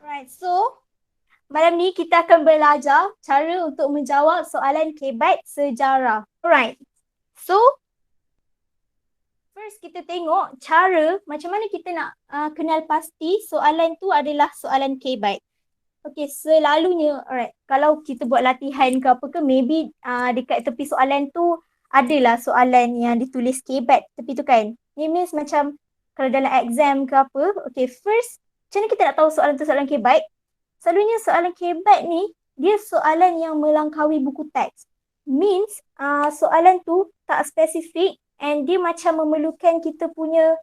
Alright, so malam ni kita akan belajar cara untuk menjawab soalan KBAT sejarah. Alright, so first kita tengok cara macam mana kita nak kenal pasti soalan tu adalah soalan KBAT. Okay, selalunya, alright, kalau kita buat latihan ke apa ke, maybe dekat tepi soalan tu adalah soalan yang ditulis KBAT tepi tu kan. It means macam kalau dalam exam ke apa, okay, first, macam mana kita nak tahu soalan tu soalan KBAT? Selalunya soalan KBAT ni, dia soalan yang melangkaui buku teks. Means, soalan tu tak spesifik and dia macam memerlukan kita punya,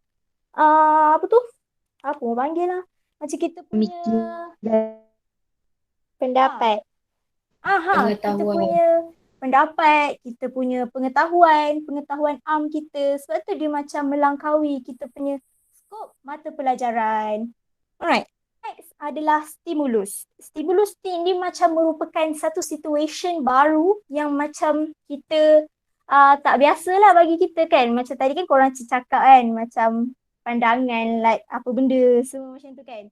apa tu? Apa orang panggil lah? Macam kita punya Mikir dan pendapat. Kita pengetahuan. punya pendapat, kita punya pengetahuan kita. Sebab tu dia macam melangkaui kita punya skop mata pelajaran. Alright. Next adalah stimulus. Stimulus ni macam merupakan satu situation baru yang macam kita tak biasalah bagi kita kan. Macam tadi kan korang cakap kan, macam pandangan like apa benda semua macam tu kan.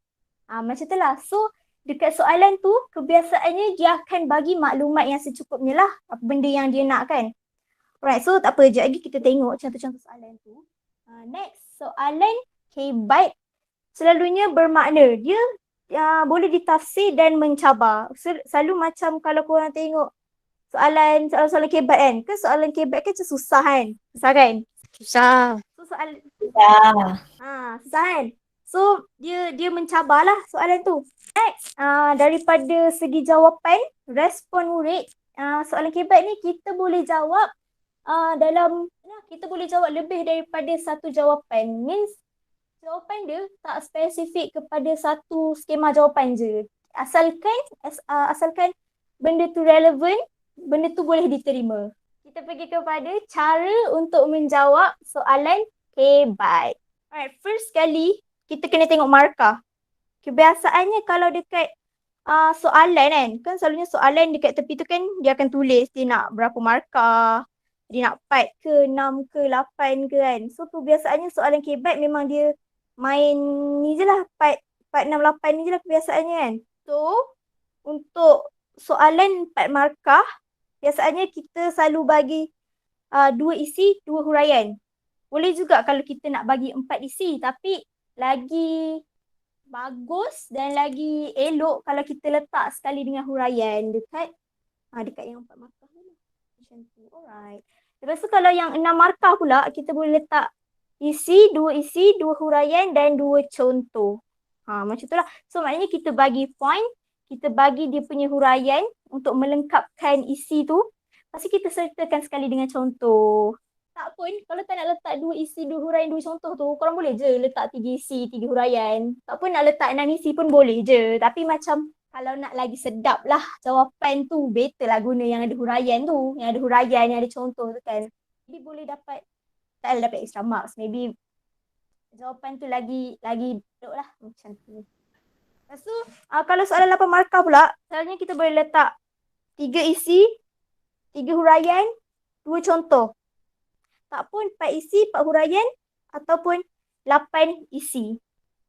Macam tu lah. So dekat soalan tu kebiasaannya dia akan bagi maklumat yang secukupnya lah apa benda yang dia nak kan. Alright, so tak apa, sekejap lagi kita tengok contoh-contoh soalan tu. Next, soalan KBAT selalunya bermakna dia boleh ditafsir dan mencabar. Selalu macam kalau korang tengok soalan KBAT kan, soalan KBAT kan macam susah kan? Susah kan? Susah. So soalan Ya. susah kan? So dia mencabarlah soalan tu. Next, daripada segi jawapan, respon murid, soalan KBAT ni kita boleh jawab kita boleh jawab lebih daripada satu jawapan. Means jawapan dia tak spesifik kepada satu skema jawapan je. Asalkan benda tu relevan, benda tu boleh diterima. Kita pergi kepada cara untuk menjawab soalan KBAT. Alright, first kali kita kena tengok markah. Kebiasaannya kalau dekat soalan kan selalunya soalan dekat tepi tu kan dia akan tulis dia nak berapa markah, dia nak 4 ke, 6 ke, 8 ke kan. So kebiasaannya soalan KBAT memang dia main ni je lah, 4, 4, 6, 8 ni je lah kebiasaannya kan. So untuk soalan 4 markah, biasanya kita selalu bagi 2 isi, 2 huraian. Boleh juga kalau kita nak bagi 4 isi, tapi lagi bagus dan lagi elok kalau kita letak sekali dengan huraian dekat yang 4 markah ni. Macam tu. Alright. Lepas tu kalau yang 6 markah pula, kita boleh letak isi, 2 huraian dan 2 contoh. Macam tu lah. So maknanya kita bagi point, kita bagi dia punya huraian untuk melengkapkan isi tu. Lepas tu kita sertakan sekali dengan contoh. Tak pun, kalau tak nak letak 2 isi, 2 huraian, 2 contoh tu, korang boleh je letak 3 isi, 3 huraian. Tak pun nak letak 6 isi pun boleh je. Tapi macam kalau nak lagi sedap lah jawapan tu, better lah guna yang ada huraian tu. Yang ada huraian, yang ada contoh tu kan. Jadi boleh dapat, taklah dapat extra marks. Maybe jawapan tu lagi duduk lah macam tu. Lepas tu, kalau soalan 8 markah pula, selalunya kita boleh letak 3 isi, 3 huraian, 2 contoh. Tak pun 4 isi, 4 huraian ataupun 8 isi.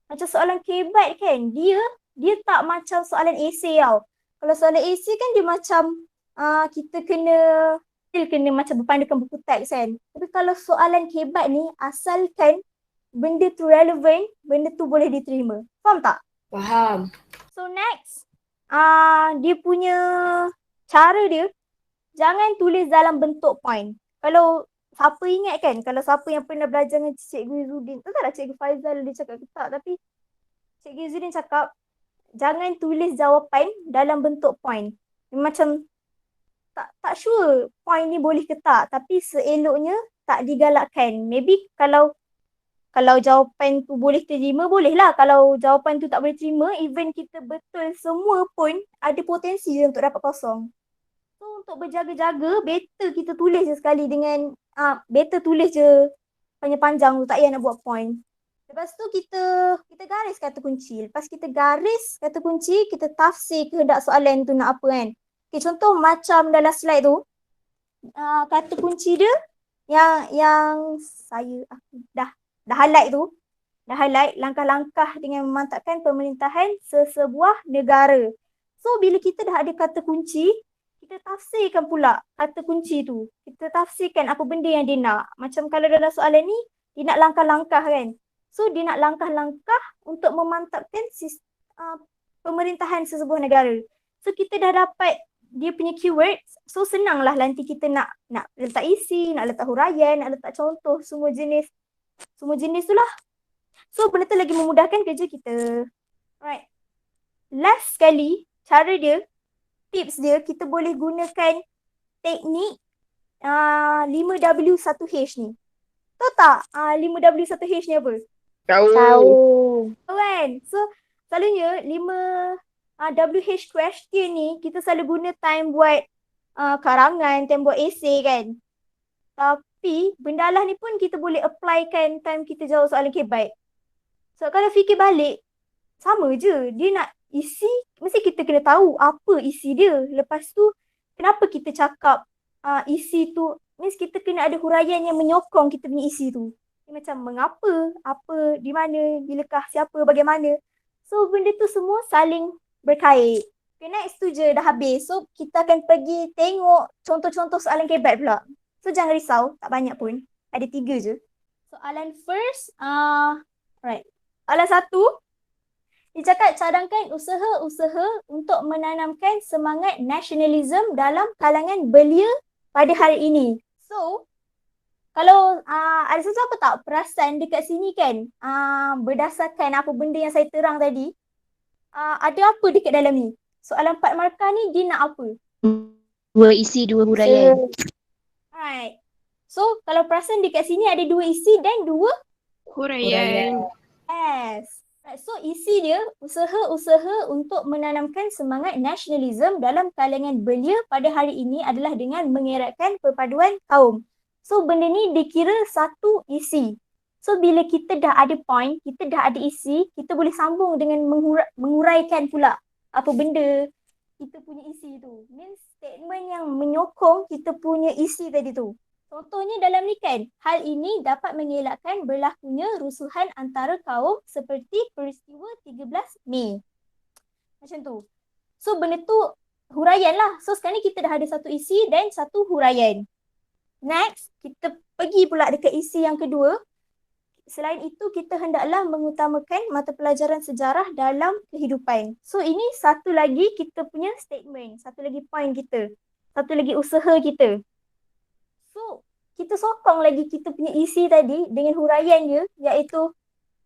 Macam soalan KBAT kan, dia tak macam soalan esei tau. Kalau soalan esei kan dia macam kita kena macam berpandukan buku teks kan. Tapi kalau soalan KBAT ni, asalkan benda tu relevan, benda tu boleh diterima. Faham tak? Faham. So next, dia punya cara dia, jangan tulis dalam bentuk point. Kalau siapa ingat kan, kalau siapa yang pernah belajar dengan Cikgu Izzuddin, taklah Cikgu Faizal dia cakap ke tak, tapi Cikgu Izzuddin cakap, jangan tulis jawapan dalam bentuk point. Macam tak sure point ni boleh ke tak, tapi seeloknya tak digalakkan. Maybe kalau jawapan tu boleh terima, boleh lah. Kalau jawapan tu tak boleh terima, even kita betul semua pun ada potensi je untuk dapat kosong. So untuk berjaga-jaga, better kita tulis je sekali dengan, better tulis je panjang-panjang tu, tak payah nak buat point. Lepas tu kita garis kata kunci. Lepas kita garis kata kunci, kita tafsir kehendak soalan tu nak apa kan. Okay, contoh macam dalam slide tu, kata kunci dia yang saya dah highlight tu, dah highlight langkah-langkah dengan memantapkan pemerintahan sesebuah negara. So, bila kita dah ada kata kunci, kita tafsirkan pula kata kunci tu. Kita tafsirkan apa benda yang dia nak. Macam kalau dalam soalan ni, dia nak langkah-langkah kan. So, dia nak langkah-langkah untuk memantapkan pemerintahan sesebuah negara. So, kita dah dapat dia punya keyword. So, senanglah nanti kita nak letak isi, nak letak huraian, nak letak contoh, semua jenis tu lah. So, benda tu lagi memudahkan kerja kita. Alright. Last sekali, cara dia, tips dia, kita boleh gunakan teknik 5W1H ni. Tahu tak 5W1H ni apa? Tahu. Tahu kan? So, selalunya 5WH question ni, kita selalu guna time buat karangan, time buat essay kan. Tapi, bendalah ni pun kita boleh applykan time kita jawab soalan KBIT. So, kalau fikir balik, sama je. Dia nak isi, mesti kita kena tahu apa isi dia. Lepas tu, kenapa kita cakap isi tu, means kita kena ada huraian yang menyokong kita punya isi tu. Macam mengapa, apa, di mana, bilakah, siapa, bagaimana. So, benda tu semua saling berkait. Okay, next tu je dah habis. So, kita akan pergi tengok contoh-contoh soalan KBIT pula. So, jangan risau, tak banyak pun. Ada 3 je. Soalan first, right. Soalan 1, dia cakap cadangkan usaha-usaha untuk menanamkan semangat nasionalisme dalam kalangan belia pada hari ini. So, kalau ada sesuatu tak perasan dekat sini kan, berdasarkan apa benda yang saya terang tadi, ada apa dekat dalam ni? Soalan 4 markah ni dia nak apa? 2 isi 2 huraian. Alright. So, kalau perasan dekat sini ada 2 isi dan 2 huraian. Yes. Right. So, isi dia usaha-usaha untuk menanamkan semangat nasionalisme dalam kalangan belia pada hari ini adalah dengan mengeratkan perpaduan kaum. So, benda ni dikira satu isi. So, bila kita dah ada point, kita dah ada isi, kita boleh sambung dengan menguraikan pula apa benda kita punya isi tu. Means statement yang menyokong kita punya isi tadi tu. Contohnya dalam ni kan, hal ini dapat mengelakkan berlakunya rusuhan antara kaum seperti peristiwa 13 Mei. Macam tu. So, benda tu huraian lah. So, sekarang ni kita dah ada satu isi dan satu huraian. Next, kita pergi pula dekat isi yang kedua. Selain itu, kita hendaklah mengutamakan mata pelajaran sejarah dalam kehidupan. So, ini satu lagi kita punya statement. Satu lagi point kita. Satu lagi usaha kita. So, kita sokong lagi kita punya isi tadi dengan huraian dia, iaitu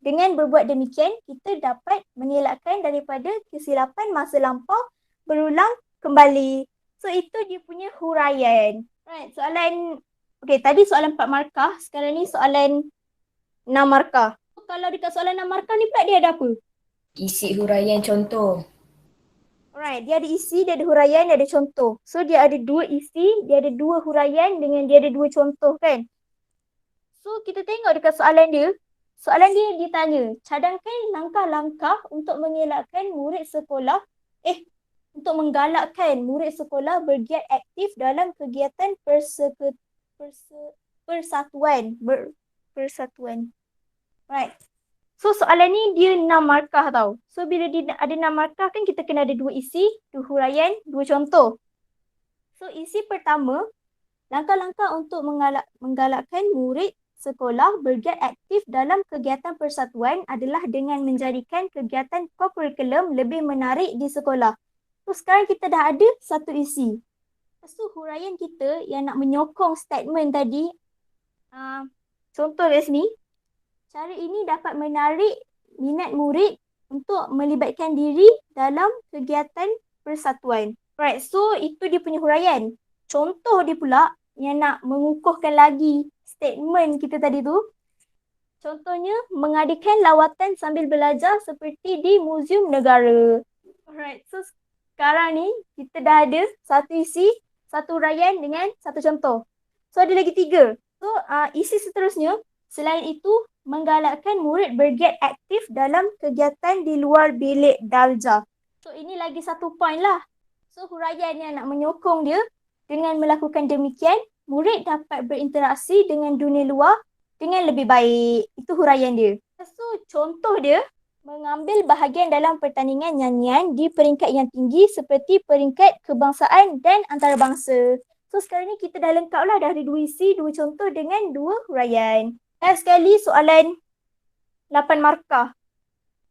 dengan berbuat demikian, kita dapat mengelakkan daripada kesilapan masa lampau berulang kembali. So, itu dia punya huraian. Right, tadi soalan 4 markah, sekarang ni soalan 6 markah. So, kalau dekat soalan 6 markah ni pula dia ada apa? Isi huraian contoh. Alright, dia ada isi, dia ada huraian, dia ada contoh. So, dia ada 2 isi, dia ada 2 huraian dengan dia ada 2 contoh kan. So, kita tengok dekat soalan dia. Soalan dia tanya, cadangkan langkah-langkah untuk mengelakkan murid sekolah, untuk menggalakkan murid sekolah bergiat aktif dalam kegiatan persatuan. Right. So, soalan ni dia 6 markah tau. So, bila dia ada 6 markah kan kita kena ada 2 isi, 2 huraian, 2 contoh. So, isi pertama, langkah-langkah untuk menggalakkan murid sekolah bergiat aktif dalam kegiatan persatuan adalah dengan menjadikan kegiatan kokurikulum lebih menarik di sekolah. So, sekarang kita dah ada satu isi. Lepas tu, huraian kita yang nak menyokong statement tadi, contoh kat sini, cara ini dapat menarik minat murid untuk melibatkan diri dalam kegiatan persatuan. Right, so itu dia punya huraian. Contoh dia pula yang nak mengukuhkan lagi statement kita tadi tu. Contohnya, mengadakan lawatan sambil belajar seperti di Muzium Negara. Alright, so sekarang ni kita dah ada satu isi, satu huraian dengan satu contoh. So ada lagi 3. So isi seterusnya, selain itu, menggalakkan murid bergiat aktif dalam kegiatan di luar bilik darjah. So, ini lagi satu point lah. So, huraian yang nak menyokong dia, dengan melakukan demikian, murid dapat berinteraksi dengan dunia luar dengan lebih baik. Itu huraian dia. So, contoh dia mengambil bahagian dalam pertandingan nyanyian di peringkat yang tinggi seperti peringkat kebangsaan dan antarabangsa. So, sekarang ni kita dah lengkap lah, dah ada 2 isi, 2 contoh dengan 2 huraian. Dan sekali soalan 8 markah.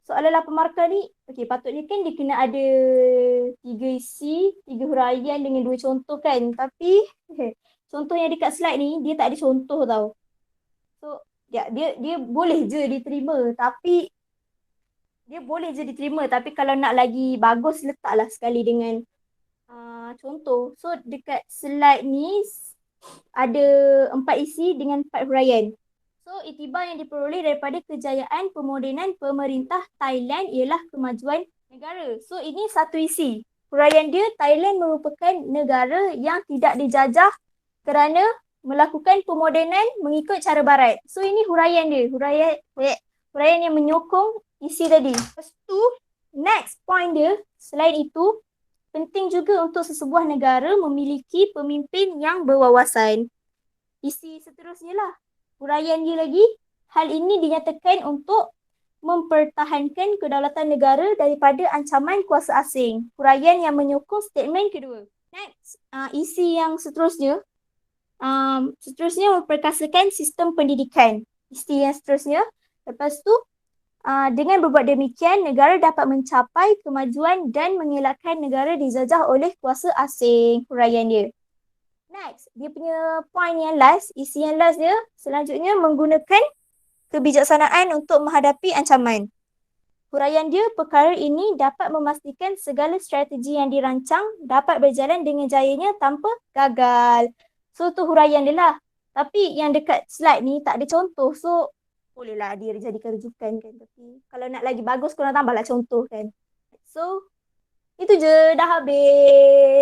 Soalan 8 markah ni, patutnya kan dia kena ada 3 isi, 3 huraian dengan 2 contoh kan. Tapi contoh yang dekat slide ni, dia tak ada contoh tau. So, dia boleh je diterima. Tapi kalau nak lagi bagus, letaklah sekali dengan contoh. So, dekat slide ni ada 4 isi dengan 4 huraian. So, iktibar yang diperoleh daripada kejayaan pemodenan pemerintah Thailand ialah kemajuan negara. So, ini satu isi. Huraian dia, Thailand merupakan negara yang tidak dijajah kerana melakukan pemodenan mengikut cara barat. So, ini huraian dia. Huraian yang menyokong isi tadi. Lepas tu, next point dia, selain itu, penting juga untuk sesebuah negara memiliki pemimpin yang berwawasan. Isi seterusnya lah. Huraian dia lagi, hal ini dinyatakan untuk mempertahankan kedaulatan negara daripada ancaman kuasa asing. Huraian yang menyokong statement kedua. Next, isi yang seterusnya memperkasakan sistem pendidikan. Isi yang seterusnya, lepas tu, dengan berbuat demikian, negara dapat mencapai kemajuan dan mengelakkan negara dijajah oleh kuasa asing. Huraian dia. Next, dia punya point yang last, isi yang last dia, selanjutnya menggunakan kebijaksanaan untuk menghadapi ancaman. Huraian dia, perkara ini dapat memastikan segala strategi yang dirancang dapat berjalan dengan jayanya tanpa gagal. So, tu huraian dia lah. Tapi yang dekat slide ni tak ada contoh. So, bolehlah dia jadikan rujukan kan. Tapi kalau nak lagi bagus, korang tambahlah contoh kan. So, itu je, dah habis.